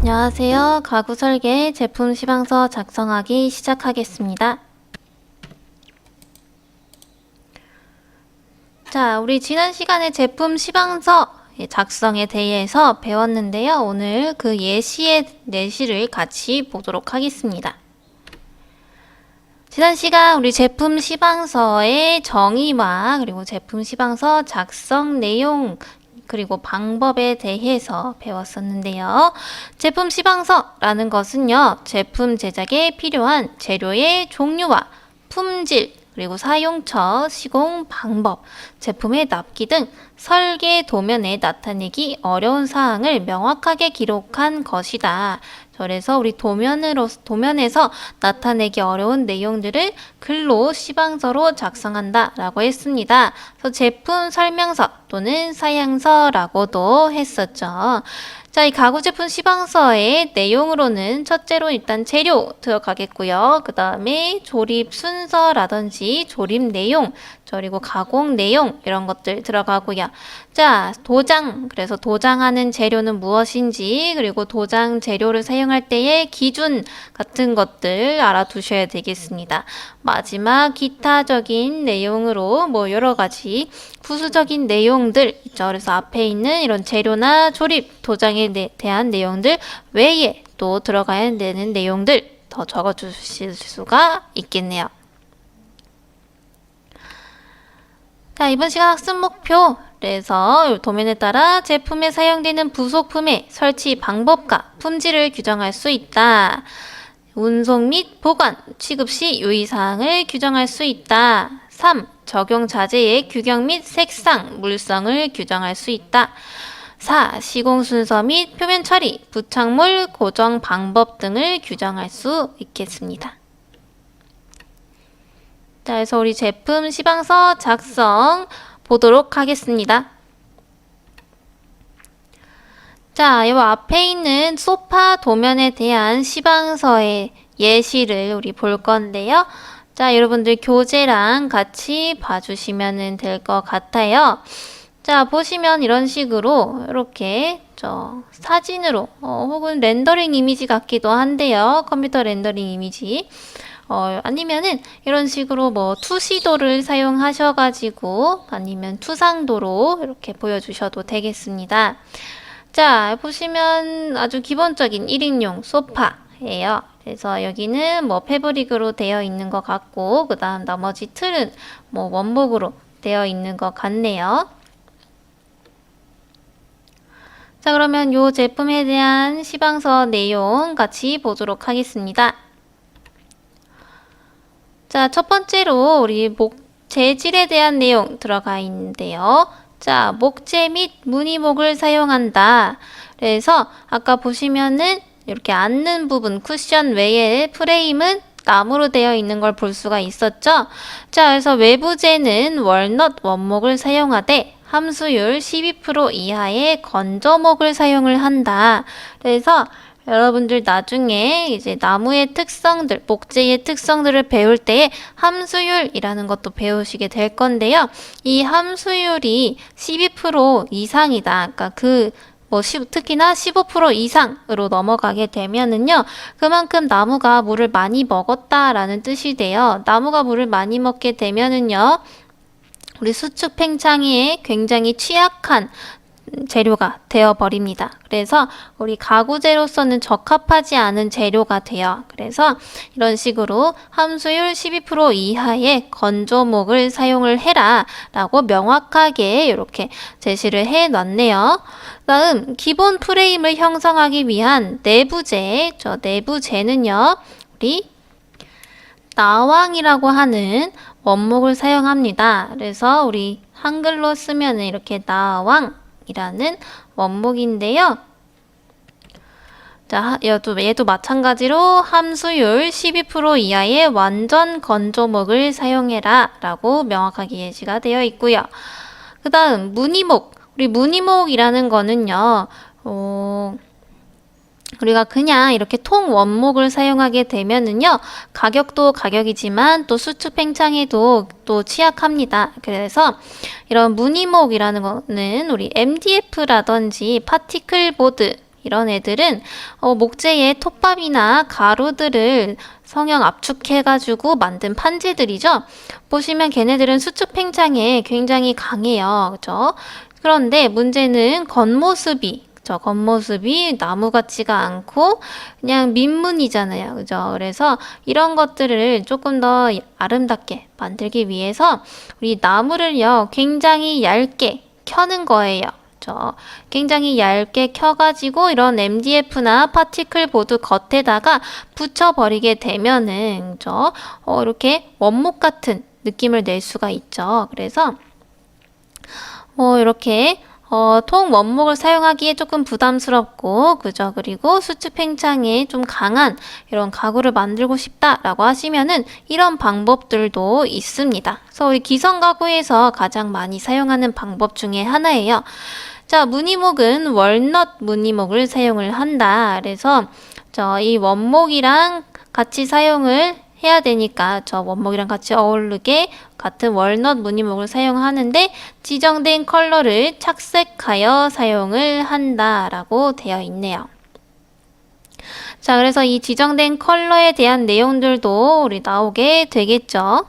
안녕하세요. 가구 설계 제품 시방서 작성하기 시작하겠습니다. 자, 우리 지난 시간에 제품 시방서 작성에 대해서 배웠는데요. 오늘 그 예시를 같이 보도록 하겠습니다. 지난 시간 우리 제품 시방서의 정의와 그리고 제품 시방서 작성 내용 그리고 방법에 대해서 배웠었는데요. 제품 시방서라는 것은요, 제품 제작에 필요한 재료의 종류와 품질, 그리고 사용처, 시공 방법, 제품의 납기 등 설계 도면에 나타내기 어려운 사항을 명확하게 기록한 것이다. 그래서 우리 도면에서 나타내기 어려운 내용들을 글로 시방서로 작성한다 라고 했습니다. 그래서 제품 설명서 또는 사양서라고도 했었죠. 자, 이 가구 제품 시방서의 내용으로는 첫째로 일단 재료 들어가겠고요. 그 다음에 조립 순서라든지 조립 내용, 그리고 가공 내용 이런 것들 들어가고요. 자, 도장, 그래서 도장하는 재료는 무엇인지, 그리고 도장 재료를 사용할 때의 기준 같은 것들 알아두셔야 되겠습니다. 마지막 기타적인 내용으로 여러 가지 부수적인 내용들 있죠. 그래서 앞에 있는 이런 재료나 조립, 도장에 대한 내용들 외에 또 들어가야 되는 내용들 더 적어 주실 수가 있겠네요. 자, 이번 시간 학습 목표. 그래서 도면에 따라 제품에 사용되는 부속품의 설치 방법과 품질을 규정할 수 있다. 운송 및 보관, 취급 시 유의사항을 규정할 수 있다. 3. 적용 자재의 규격 및 색상, 물성을 규정할 수 있다. 4. 시공 순서 및 표면 처리, 부착물 고정 방법 등을 규정할 수 있겠습니다. 자, 그래서 우리 제품 시방서 작성 보도록 하겠습니다. 자, 이 앞에 있는 소파 도면에 대한 시방서의 예시를 우리 볼 건데요. 자, 여러분들 교재랑 같이 봐주시면 될 것 같아요. 자, 보시면 이런 식으로 이렇게 사진으로 혹은 렌더링 이미지 같기도 한데요. 컴퓨터 렌더링 이미지. 아니면은 이런 식으로 투시도를 사용하셔가지고 아니면 투상도로 이렇게 보여주셔도 되겠습니다. 자, 보시면 아주 기본적인 1인용 소파예요. 그래서 여기는 패브릭으로 되어 있는 것 같고, 그 다음 나머지 틀은 원목으로 되어 있는 것 같네요. 자, 그러면 이 제품에 대한 시방서 내용 같이 보도록 하겠습니다. 자, 첫 번째로 우리 재질에 대한 내용 들어가 있는데요. 자, 목재 및 무늬목을 사용한다. 그래서 아까 보시면은 이렇게 앉는 부분, 쿠션 외에 프레임은 나무로 되어 있는 걸 볼 수가 있었죠. 자, 그래서 외부재는 월넛 원목을 사용하되 함수율 12% 이하의 건조목을 사용을 한다. 그래서 여러분들 나중에 이제 나무의 특성들, 목재의 특성들을 배울 때에 함수율이라는 것도 배우시게 될 건데요. 이 함수율이 12% 이상이다. 그러니까 특히나 15% 이상으로 넘어가게 되면은요, 그만큼 나무가 물을 많이 먹었다라는 뜻이 돼요. 나무가 물을 많이 먹게 되면은요, 우리 수축 팽창에 굉장히 취약한 재료가 되어버립니다. 그래서 우리 가구재로서는 적합하지 않은 재료가 돼요. 그래서 이런 식으로 함수율 12% 이하의 건조목을 사용을 해라 라고 명확하게 이렇게 제시를 해 놨네요. 다음 기본 프레임을 형성하기 위한 내부재, 내부재는요, 우리 나왕이라고 하는 원목을 사용합니다. 그래서 우리 한글로 쓰면 이렇게 나왕 이라는 원목인데요. 자, 얘도 마찬가지로 함수율 12% 이하의 완전 건조목을 사용해라 라고 명확하게 예시가 되어 있고요. 그 다음 무늬목. 우리 무늬목이라는 거는요, 우리가 그냥 이렇게 통 원목을 사용하게 되면은요, 가격도 가격이지만 또 수축 팽창에도 또 취약합니다. 그래서 이런 무늬목이라는 거는 우리 MDF라든지 파티클 보드 이런 애들은 목재의 톱밥이나 가루들을 성형 압축해가지고 만든 판지들이죠. 보시면 걔네들은 수축 팽창에 굉장히 강해요. 그죠? 그런데 문제는 겉모습이 나무 같지가 않고 그냥 민문이잖아요. 그죠? 그래서 이런 것들을 조금 더 아름답게 만들기 위해서 우리 나무를요, 굉장히 얇게 켜는 거예요. 굉장히 얇게 켜가지고 이런 MDF나 파티클 보드 겉에다가 붙여버리게 되면은 이렇게 원목 같은 느낌을 낼 수가 있죠. 그래서 이렇게 통 원목을 사용하기에 조금 부담스럽고, 그죠? 그리고 수축 팽창에 좀 강한 이런 가구를 만들고 싶다라고 하시면은 이런 방법들도 있습니다. 그래서 우리 기성 가구에서 가장 많이 사용하는 방법 중에 하나예요. 자, 무늬목은 월넛 무늬목을 사용을 한다. 그래서 이 원목이랑 같이 사용을 해야 되니까 원목이랑 같이 어울리게 같은 월넛 무늬목을 사용하는데 지정된 컬러를 착색하여 사용을 한다라고 되어 있네요. 자, 그래서 이 지정된 컬러에 대한 내용들도 우리 나오게 되겠죠.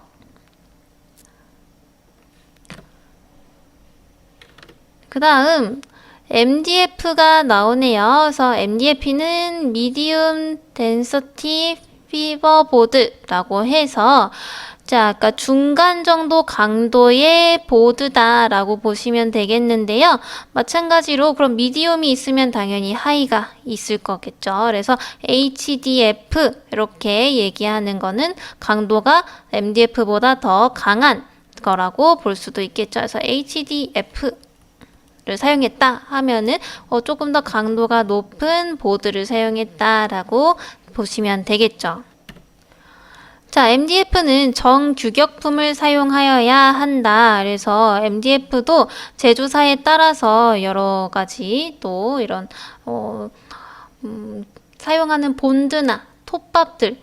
그 다음 MDF가 나오네요. 그래서 MDF는 미디움 덴서티 피버보드라고 해서 아까 중간 정도 강도의 보드다라고 보시면 되겠는데요. 마찬가지로 그럼 미디움이 있으면 당연히 하이가 있을 거겠죠. 그래서 HDF 이렇게 얘기하는 거는 강도가 MDF보다 더 강한 거라고 볼 수도 있겠죠. 그래서 HDF 를 사용했다 하면은 조금 더 강도가 높은 보드를 사용했다라고 보시면 되겠죠. 자, MDF는 정규격품을 사용하여야 한다. 그래서 MDF도 제조사에 따라서 여러 가지 또 이런 사용하는 본드나 톱밥들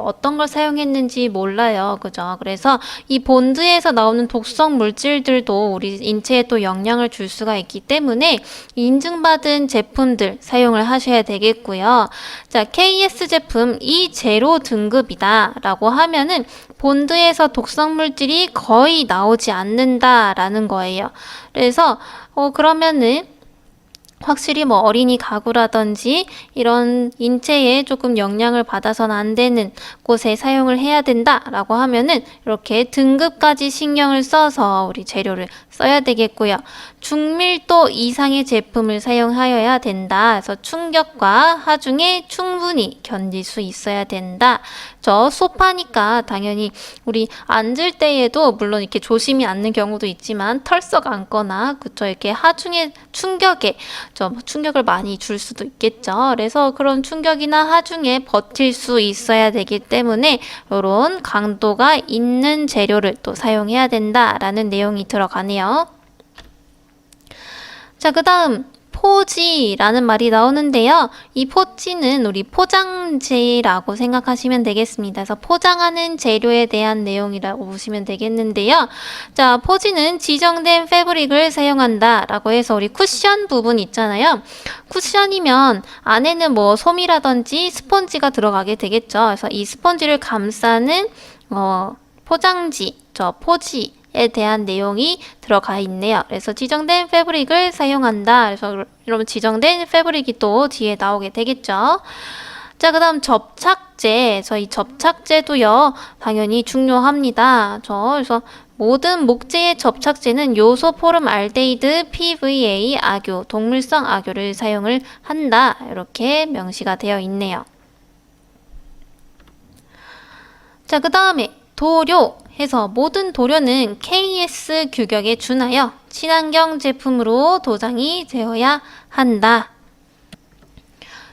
어떤 걸 사용했는지 몰라요. 그죠? 그래서 이 본드에서 나오는 독성 물질들도 우리 인체에 또 영향을 줄 수가 있기 때문에 인증받은 제품들 사용을 하셔야 되겠고요. 자, KS 제품 E0 등급이다 라고 하면은 본드에서 독성 물질이 거의 나오지 않는다라는 거예요. 그래서 그러면은 확실히 어린이 가구라든지 이런 인체에 조금 영향을 받아서는 안 되는 곳에 사용을 해야 된다라고 하면은 이렇게 등급까지 신경을 써서 우리 재료를 써야 되겠고요. 중밀도 이상의 제품을 사용하여야 된다. 그래서 충격과 하중에 충분히 견딜 수 있어야 된다. 소파니까 당연히 우리 앉을 때에도 물론 이렇게 조심히 앉는 경우도 있지만 털썩 앉거나 이렇게 하중의 충격에 충격을 많이 줄 수도 있겠죠. 그래서 그런 충격이나 하중에 버틸 수 있어야 되기 때문에 이런 강도가 있는 재료를 또 사용해야 된다라는 내용이 들어가네요. 자, 그 다음 포지라는 말이 나오는데요. 이 포지는 우리 포장재라고 생각하시면 되겠습니다. 그래서 포장하는 재료에 대한 내용이라고 보시면 되겠는데요. 자, 포지는 지정된 패브릭을 사용한다 라고 해서 우리 쿠션 부분 있잖아요. 쿠션이면 안에는 솜이라든지 스펀지가 들어가게 되겠죠. 그래서 이 스펀지를 감싸는 포장지, 포지에 대한 내용이 들어가 있네요. 그래서 지정된 패브릭을 사용한다. 그래서 여러분 지정된 패브릭이 또 뒤에 나오게 되겠죠. 자, 그 다음 접착제. 이 접착제도요, 당연히 중요합니다. 그래서 모든 목재의 접착제는 요소 포름 알데히드 PVA 악유, 동물성 악유를 사용을 한다. 이렇게 명시가 되어 있네요. 자, 그 다음에 도료 해서 모든 도료는 KS 규격에 준하여 친환경 제품으로 도장이 되어야 한다.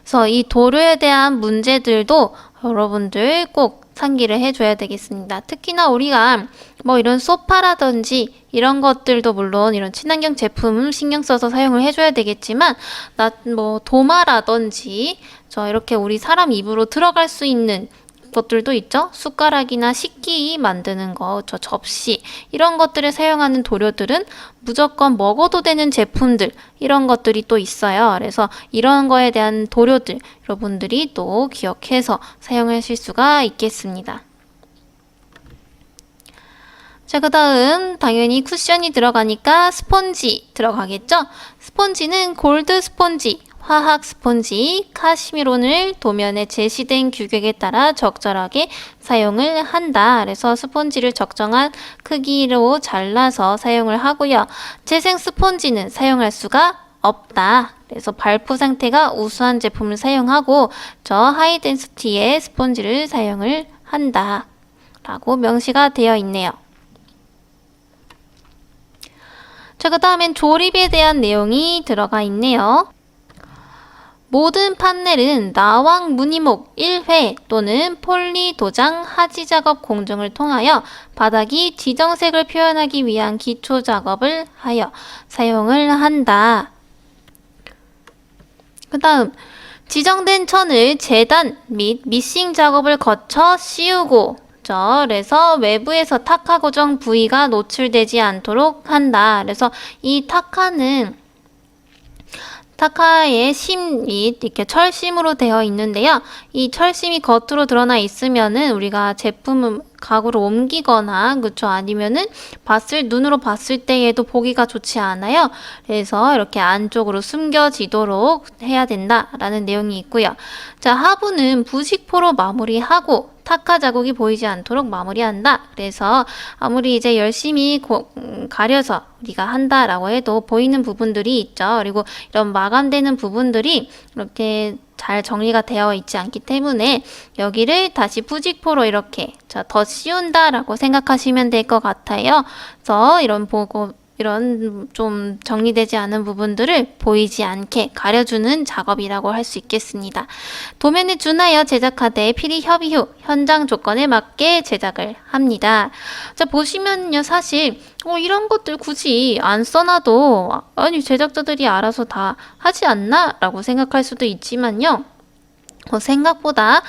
그래서 이 도료에 대한 문제들도 여러분들 꼭 상기를 해줘야 되겠습니다. 특히나 우리가 이런 소파라든지 이런 것들도 물론 이런 친환경 제품 신경 써서 사용을 해줘야 되겠지만 도마라든지 이렇게 우리 사람 입으로 들어갈 수 있는 것들도 있죠. 숟가락이나 식기 만드는 거, 저 접시 이런 것들을 사용하는 도료들은 무조건 먹어도 되는 제품들 이런 것들이 또 있어요. 그래서 이런 거에 대한 도료들 여러분들이 또 기억해서 사용하실 수가 있겠습니다. 자, 그 다음 당연히 쿠션이 들어가니까 스펀지 들어가겠죠? 스펀지는 골드 스펀지, 화학 스펀지, 카시미론을 도면에 제시된 규격에 따라 적절하게 사용을 한다. 그래서 스펀지를 적정한 크기로 잘라서 사용을 하고요. 재생 스펀지는 사용할 수가 없다. 그래서 발포 상태가 우수한 제품을 사용하고 저 하이 덴시티의 스펀지를 사용을 한다. 라고 명시가 되어 있네요. 자, 그 다음엔 조립에 대한 내용이 들어가 있네요. 모든 판넬은 나왕 무늬목 1회 또는 폴리 도장 하지 작업 공정을 통하여 바닥이 지정색을 표현하기 위한 기초 작업을 하여 사용을 한다. 그 다음 지정된 천을 재단 및 미싱 작업을 거쳐 씌우고 그래서 외부에서 탁화 고정 부위가 노출되지 않도록 한다. 그래서 이 탁화의 심 및 이렇게 철심으로 되어 있는데요. 이 철심이 겉으로 드러나 있으면은 우리가 제품을 가구로 옮기거나 그쵸 아니면은 눈으로 봤을 때에도 보기가 좋지 않아요. 그래서 이렇게 안쪽으로 숨겨지도록 해야 된다라는 내용이 있고요. 자, 하부는 부식포로 마무리하고 탁화 자국이 보이지 않도록 마무리한다. 그래서 아무리 이제 열심히 가려서 우리가 한다라고 해도 보이는 부분들이 있죠. 그리고 이런 마감되는 부분들이 이렇게 잘 정리가 되어 있지 않기 때문에 여기를 다시 부직포로 이렇게 더 씌운다라고 생각하시면 될 것 같아요. 그래서 이런 좀 정리되지 않은 부분들을 보이지 않게 가려주는 작업이라고 할 수 있겠습니다. 도면에 준하여 제작하되 필히 협의 후 현장 조건에 맞게 제작을 합니다. 자, 보시면요, 사실 이런 것들 굳이 안 써놔도 아니 제작자들이 알아서 다 하지 않나? 라고 생각할 수도 있지만요. 생각보다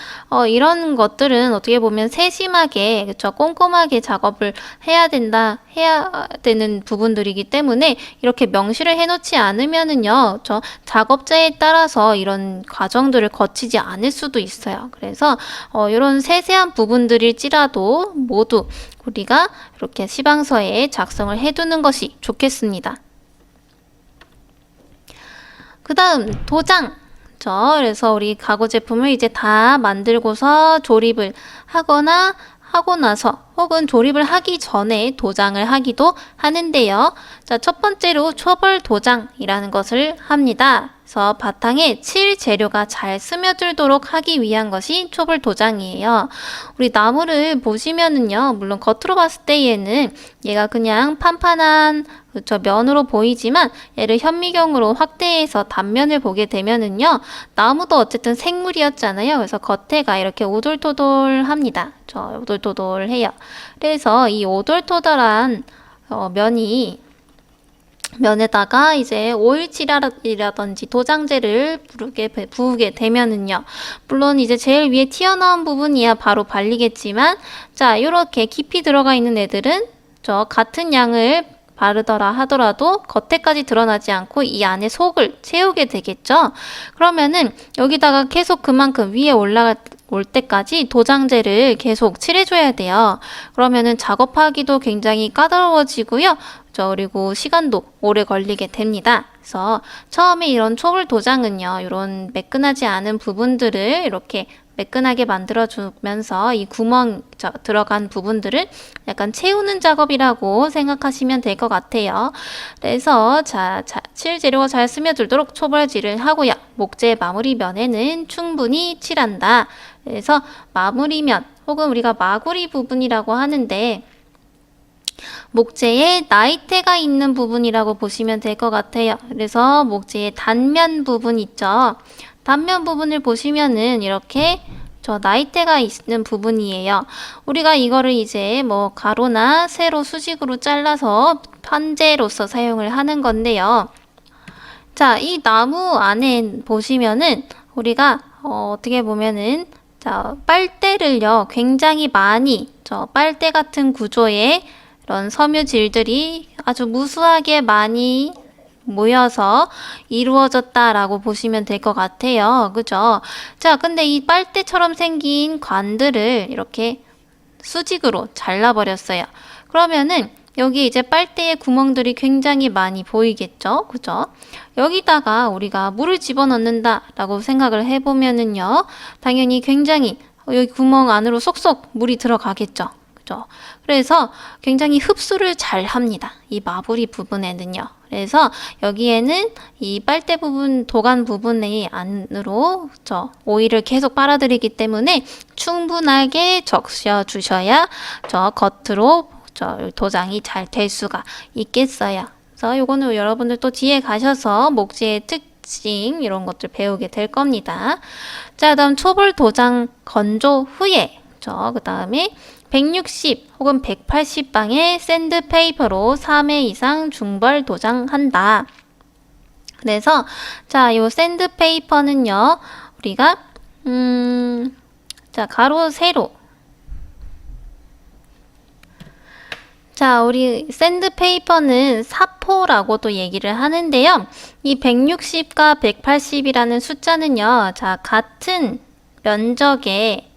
이런 것들은 어떻게 보면 세심하게 그쵸 꼼꼼하게 작업을 해야 되는 부분들이기 때문에 이렇게 명시를 해놓지 않으면은요 저 작업자에 따라서 이런 과정들을 거치지 않을 수도 있어요. 그래서 이런 세세한 부분들일지라도 모두 우리가 이렇게 시방서에 작성을 해두는 것이 좋겠습니다. 그 다음 도장. 그래서 우리 가구 제품을 이제 다 만들고서 조립을 하거나 하고 나서 혹은 조립을 하기 전에 도장을 하기도 하는데요. 자, 첫 번째로 초벌 도장이라는 것을 합니다. 그래서 바탕에 칠 재료가 잘 스며들도록 하기 위한 것이 초벌 도장이에요. 우리 나무를 보시면은요, 물론 겉으로 봤을 때에는 얘가 그냥 판판한 면으로 보이지만 얘를 현미경으로 확대해서 단면을 보게 되면은요, 나무도 어쨌든 생물이었잖아요. 그래서 겉에가 이렇게 오돌토돌합니다. 오돌토돌해요. 그래서 이 오돌토돌한 면에다가 이제 오일칠이라든지 도장제를 부으게 되면은요. 물론 이제 제일 위에 튀어나온 부분이야 바로 발리겠지만 자, 이렇게 깊이 들어가 있는 애들은 같은 양을 바르더라 하더라도 겉에까지 드러나지 않고 이 안에 속을 채우게 되겠죠. 그러면은 여기다가 계속 그만큼 위에 올 때까지 도장제를 계속 칠해줘야 돼요. 그러면은 작업하기도 굉장히 까다로워지고요. 그리고 시간도 오래 걸리게 됩니다. 그래서 처음에 이런 초벌 도장은요, 이런 매끈하지 않은 부분들을 이렇게 매끈하게 만들어주면서 이 구멍 들어간 부분들을 약간 채우는 작업이라고 생각하시면 될 것 같아요. 그래서 칠 재료가 잘 스며들도록 초벌질을 하고요. 목재 마무리 면에는 충분히 칠한다. 그래서 마무리면 혹은 우리가 마구리 부분이라고 하는데 목재에 나이테가 있는 부분이라고 보시면 될 것 같아요. 그래서 목재의 단면 부분 있죠. 단면 부분을 보시면은 이렇게 나이테가 있는 부분이에요. 우리가 이거를 이제 가로나 세로 수직으로 잘라서 판재로서 사용을 하는 건데요. 자, 이 나무 안에 보시면은 우리가 어떻게 보면은 자, 빨대를요, 굉장히 많이, 빨대 같은 구조의 이런 섬유질들이 아주 무수하게 많이 모여서 이루어졌다라고 보시면 될 것 같아요. 그죠? 자, 근데 이 빨대처럼 생긴 관들을 이렇게 수직으로 잘라버렸어요. 그러면은 여기 이제 빨대의 구멍들이 굉장히 많이 보이겠죠? 그죠? 여기다가 우리가 물을 집어넣는다 라고 생각을 해보면은요, 당연히 굉장히 여기 구멍 안으로 쏙쏙 물이 들어가겠죠? 그죠? 그래서 굉장히 흡수를 잘 합니다. 이 마부리 부분에는요. 그래서 여기에는 이 빨대 부분, 도관 부분의 안으로 오일을 계속 빨아들이기 때문에 충분하게 적셔 주셔야 겉으로 도장이 잘 될 수가 있겠어요. 그래서 요거는 여러분들 또 뒤에 가셔서 목재의 특징 이런 것들 배우게 될 겁니다. 자, 다음 초벌 도장 건조 후에 그 다음에 160 혹은 180방의 샌드페이퍼로 3회 이상 중벌 도장한다. 그래서 자, 요 샌드페이퍼는요, 우리가 자, 가로 세로. 자, 우리 샌드페이퍼는 사포라고도 얘기를 하는데요. 이 160과 180이라는 숫자는요, 자, 같은 면적의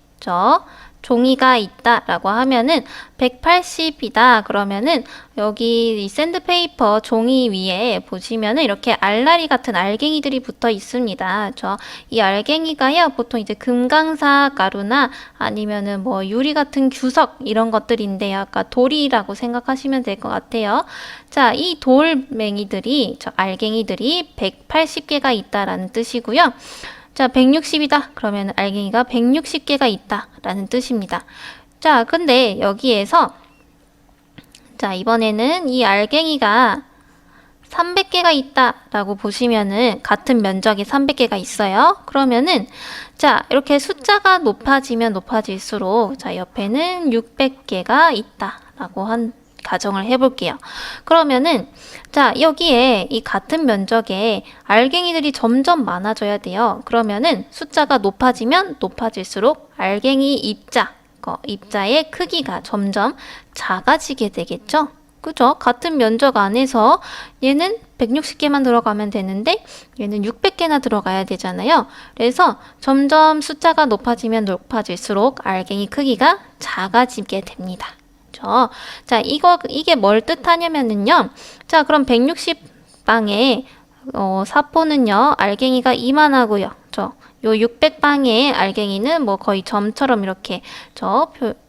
종이가 있다라고 하면은 180이다 그러면은 여기 이 샌드페이퍼 종이 위에 보시면은 이렇게 알라리 같은 알갱이들이 붙어 있습니다. 이 알갱이가요, 보통 이제 금강사 가루나 아니면은 뭐 유리 같은 규석 이런 것들인데요. 아까 돌이라고 생각하시면 될 것 같아요. 자, 이 돌멩이들이, 알갱이들이 180개가 있다라는 뜻이고요. 자, 160이다. 그러면 알갱이가 160개가 있다. 라는 뜻입니다. 자, 근데 여기에서 자, 이번에는 이 알갱이가 300개가 있다. 라고 보시면은 같은 면적이 300개가 있어요. 그러면은 자, 이렇게 숫자가 높아지면 높아질수록 자, 옆에는 600개가 있다. 라고 가정을 해볼게요. 그러면은 자, 여기에 이 같은 면적에 알갱이들이 점점 많아져야 돼요. 그러면은 숫자가 높아지면 높아질수록 알갱이 입자의 크기가 점점 작아지게 되겠죠? 그죠? 같은 면적 안에서 얘는 160개만 들어가면 되는데 얘는 600개나 들어가야 되잖아요. 그래서 점점 숫자가 높아지면 높아질수록 알갱이 크기가 작아지게 됩니다. 자, 이게 뭘 뜻하냐면은요. 자, 그럼 160방의 사포는요, 알갱이가 이만하고요. 요 600방의 알갱이는 뭐 거의 점처럼 이렇게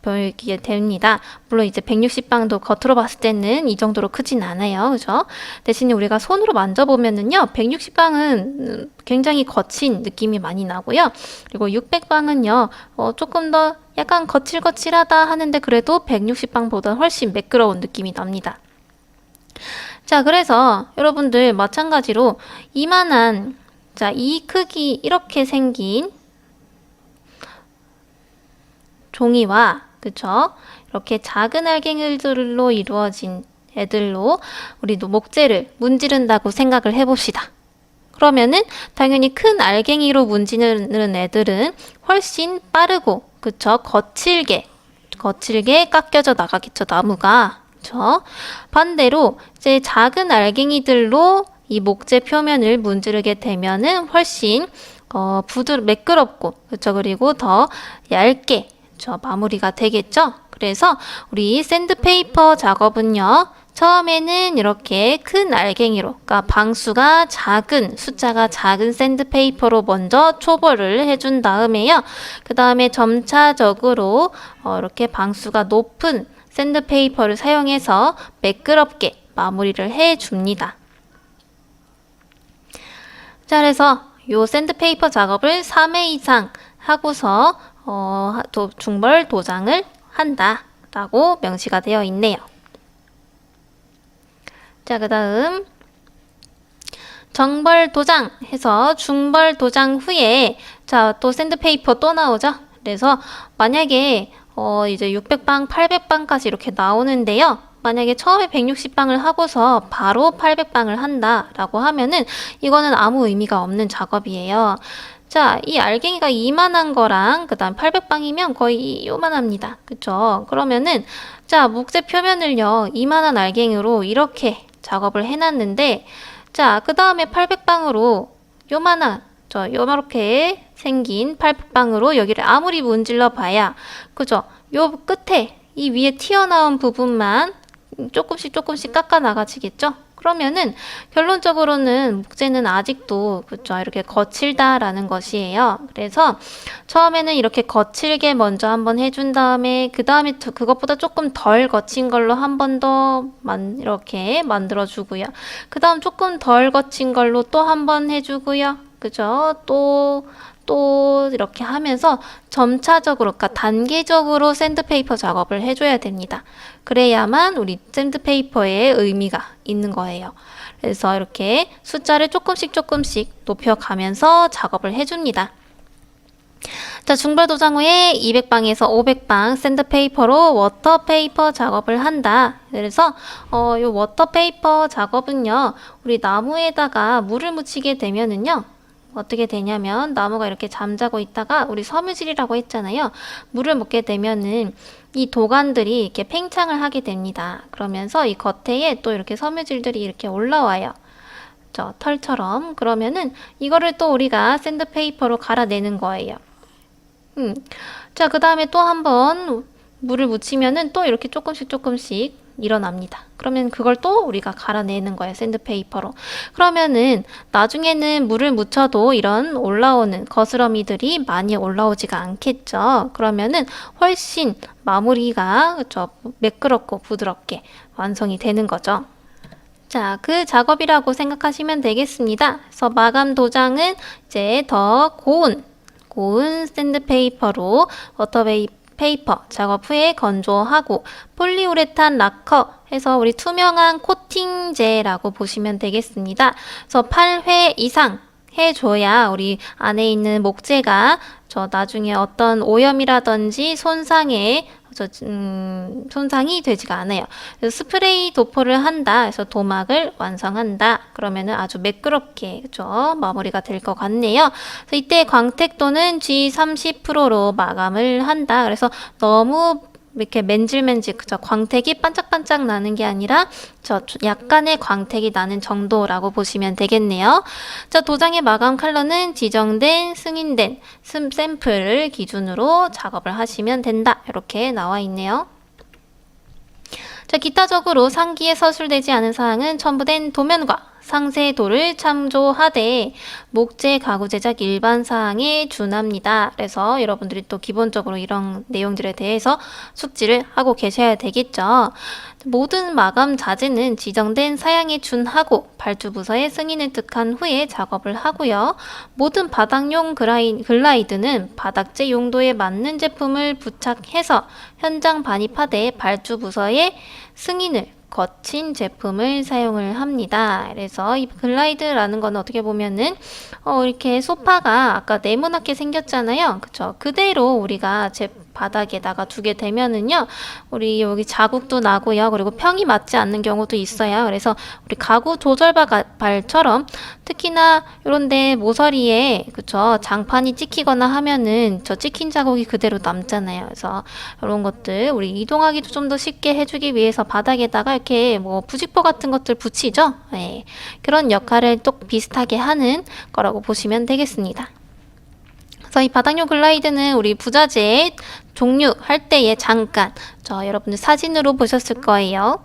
보이게 됩니다. 물론 이제 160방도 겉으로 봤을 때는 이 정도로 크진 않아요. 그죠? 대신에 우리가 손으로 만져보면은요, 160방은 굉장히 거친 느낌이 많이 나고요. 그리고 600방은요, 조금 더 약간 거칠거칠하다 하는데 그래도 160방보다 훨씬 매끄러운 느낌이 납니다. 자, 그래서 여러분들 마찬가지로 이만한 자, 이 크기 이렇게 생긴 종이와 그쵸? 이렇게 작은 알갱이들로 이루어진 애들로 우리도 목재를 문지른다고 생각을 해봅시다. 그러면은 당연히 큰 알갱이로 문지르는 애들은 훨씬 빠르고 그쵸? 거칠게 깎여져 나가겠죠, 나무가. 그쵸? 반대로 이제 작은 알갱이들로 이 목재 표면을 문지르게 되면은 훨씬 매끄럽고 그쵸? 그리고 더 얇게 마무리가 되겠죠? 그래서 우리 샌드페이퍼 작업은요, 처음에는 이렇게 큰 알갱이로, 그러니까 방수가 작은, 숫자가 작은 샌드페이퍼로 먼저 초벌을 해준 다음에요. 그 다음에 점차적으로 이렇게 방수가 높은 샌드페이퍼를 사용해서 매끄럽게 마무리를 해줍니다. 자, 그래서 요 샌드페이퍼 작업을 3회 이상 하고서 중벌 도장을 한다라고 명시가 되어 있네요. 자, 그 다음 정벌 도장 해서 중벌 도장 후에 자, 또 샌드페이퍼 또 나오죠. 그래서 만약에 이제 600방, 800방까지 이렇게 나오는데요. 만약에 처음에 160방을 하고서 바로 800방을 한다라고 하면은 이거는 아무 의미가 없는 작업이에요. 자, 이 알갱이가 이만한 거랑 그 다음 800방이면 거의 요만합니다. 그쵸? 그러면은 자, 목재 표면을요 이만한 알갱이로 이렇게 작업을 해놨는데, 자, 그 다음에 800방으로 요만한 요렇게 생긴 800방으로 여기를 아무리 문질러 봐야, 그죠? 요 끝에 이 위에 튀어나온 부분만 조금씩 깎아 나가지겠죠? 그러면은 결론적으로는 목재는 아직도, 그쵸, 이렇게 거칠다라는 것이에요. 그래서 처음에는 이렇게 거칠게 먼저 한번 해준 다음에 그 다음에 그것보다 조금 덜 거친 걸로 한 번 더 이렇게 만들어 주고요. 그 다음 조금 덜 거친 걸로 또 한 번 해주고요. 그죠? 또 이렇게 하면서 점차적으로, 그러니까 단계적으로 샌드페이퍼 작업을 해줘야 됩니다. 그래야만 우리 샌드페이퍼에 의미가 있는 거예요. 그래서 이렇게 숫자를 조금씩 높여가면서 작업을 해줍니다. 자, 중벌 도장 후에 200방에서 500방 샌드페이퍼로 워터페이퍼 작업을 한다. 그래서 요 워터페이퍼 작업은요, 우리 나무에다가 물을 묻히게 되면은요, 어떻게 되냐면 나무가 이렇게 잠자고 있다가 우리 섬유질이라고 했잖아요. 물을 묻게 되면은 이 도관들이 이렇게 팽창을 하게 됩니다. 그러면서 이 겉에 또 이렇게 섬유질들이 이렇게 올라와요. 털처럼. 그러면은 이거를 또 우리가 샌드페이퍼로 갈아내는 거예요. 자, 그 다음에 또 한번 물을 묻히면은 또 이렇게 조금씩 일어납니다. 그러면 그걸 또 우리가 갈아내는 거예요. 샌드페이퍼로. 그러면은 나중에는 물을 묻혀도 이런 올라오는 거스러미들이 많이 올라오지가 않겠죠. 그러면은 훨씬 마무리가 매끄럽고 부드럽게 완성이 되는 거죠. 자, 그 작업이라고 생각하시면 되겠습니다. 그래서 마감 도장은 이제 더 고운 샌드페이퍼로 워터페이퍼 작업 후에 건조하고, 폴리우레탄 라커 해서 우리 투명한 코팅제라고 보시면 되겠습니다. 그래서 8회 이상 해줘야 우리 안에 있는 목재가 나중에 어떤 오염이라든지 손상이 되지가 않아요. 그래서 스프레이 도포를 한다. 그래서 도막을 완성한다. 그러면은 아주 매끄럽게, 그죠? 마무리가 될 것 같네요. 그래서 이때 광택도는 G30%로 마감을 한다. 그래서 너무 이렇게 맨질맨질, 그죠? 광택이 반짝반짝 나는 게 아니라 약간의 광택이 나는 정도라고 보시면 되겠네요. 자, 도장의 마감 컬러는 지정된 승인된 샘플을 기준으로 작업을 하시면 된다. 이렇게 나와 있네요. 자, 기타적으로 상기에 서술되지 않은 사항은 첨부된 도면과 상세도를 참조하되 목재 가구 제작 일반 사항에 준합니다. 그래서 여러분들이 또 기본적으로 이런 내용들에 대해서 숙지를 하고 계셔야 되겠죠. 모든 마감 자재는 지정된 사양에 준하고 발주 부서의 승인을 득한 후에 작업을 하고요. 모든 바닥용 글라이드는 바닥재 용도에 맞는 제품을 부착해서 현장 반입하되 발주 부서의 승인을 거친 제품을 사용을 합니다. 그래서 이 글라이드라는 건 어떻게 보면은 이렇게 소파가 아까 네모나게 생겼잖아요. 그쵸? 그대로 우리가 바닥에다가 두게 되면은요, 우리 여기 자국도 나고요. 그리고 평이 맞지 않는 경우도 있어요. 그래서 우리 가구 조절발처럼 특히나 이런데 모서리에, 그쵸, 장판이 찍히거나 하면은 저 찍힌 자국이 그대로 남잖아요. 그래서 이런 것들 우리 이동하기도 좀 더 쉽게 해주기 위해서 바닥에다가 이렇게 뭐 부직포 같은 것들 붙이죠. 네. 그런 역할을 또 비슷하게 하는 거라고 보시면 되겠습니다. 그래서 이 바닥용 글라이드는 우리 부자재 종류할 때에 잠깐 여러분들 사진으로 보셨을 거예요.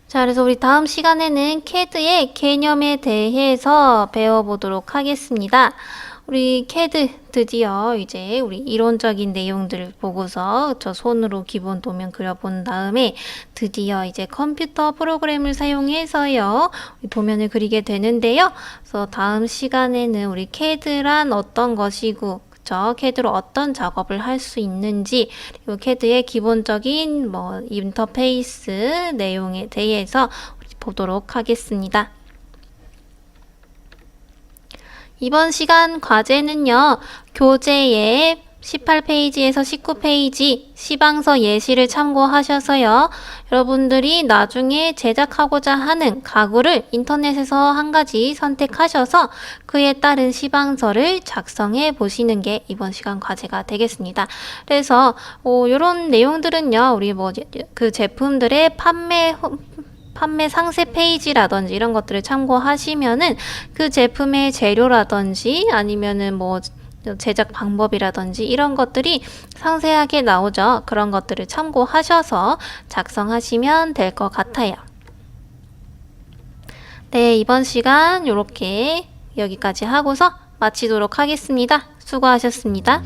자, 그래서 우리 다음 시간에는 CAD의 개념에 대해서 배워보도록 하겠습니다. 우리 CAD 드디어 이제 우리 이론적인 내용들을 보고서 손으로 기본 도면 그려본 다음에 드디어 이제 컴퓨터 프로그램을 사용해서요, 도면을 그리게 되는데요. 그래서 다음 시간에는 우리 CAD란 어떤 것이고, CAD로 어떤 작업을 할 수 있는지, 그리고 CAD의 기본적인 인터페이스 내용에 대해서 보도록 하겠습니다. 이번 시간 과제는요, 교재에 18페이지에서 19페이지 시방서 예시를 참고하셔서요. 여러분들이 나중에 제작하고자 하는 가구를 인터넷에서 한 가지 선택하셔서 그에 따른 시방서를 작성해 보시는 게 이번 시간 과제가 되겠습니다. 그래서 이런 내용들은요. 우리 그 제품들의 판매 상세 페이지라든지 이런 것들을 참고하시면은 그 제품의 재료라든지 아니면은 제작 방법이라든지 이런 것들이 상세하게 나오죠. 그런 것들을 참고하셔서 작성하시면 될 것 같아요. 네, 이번 시간 이렇게 여기까지 하고서 마치도록 하겠습니다. 수고하셨습니다.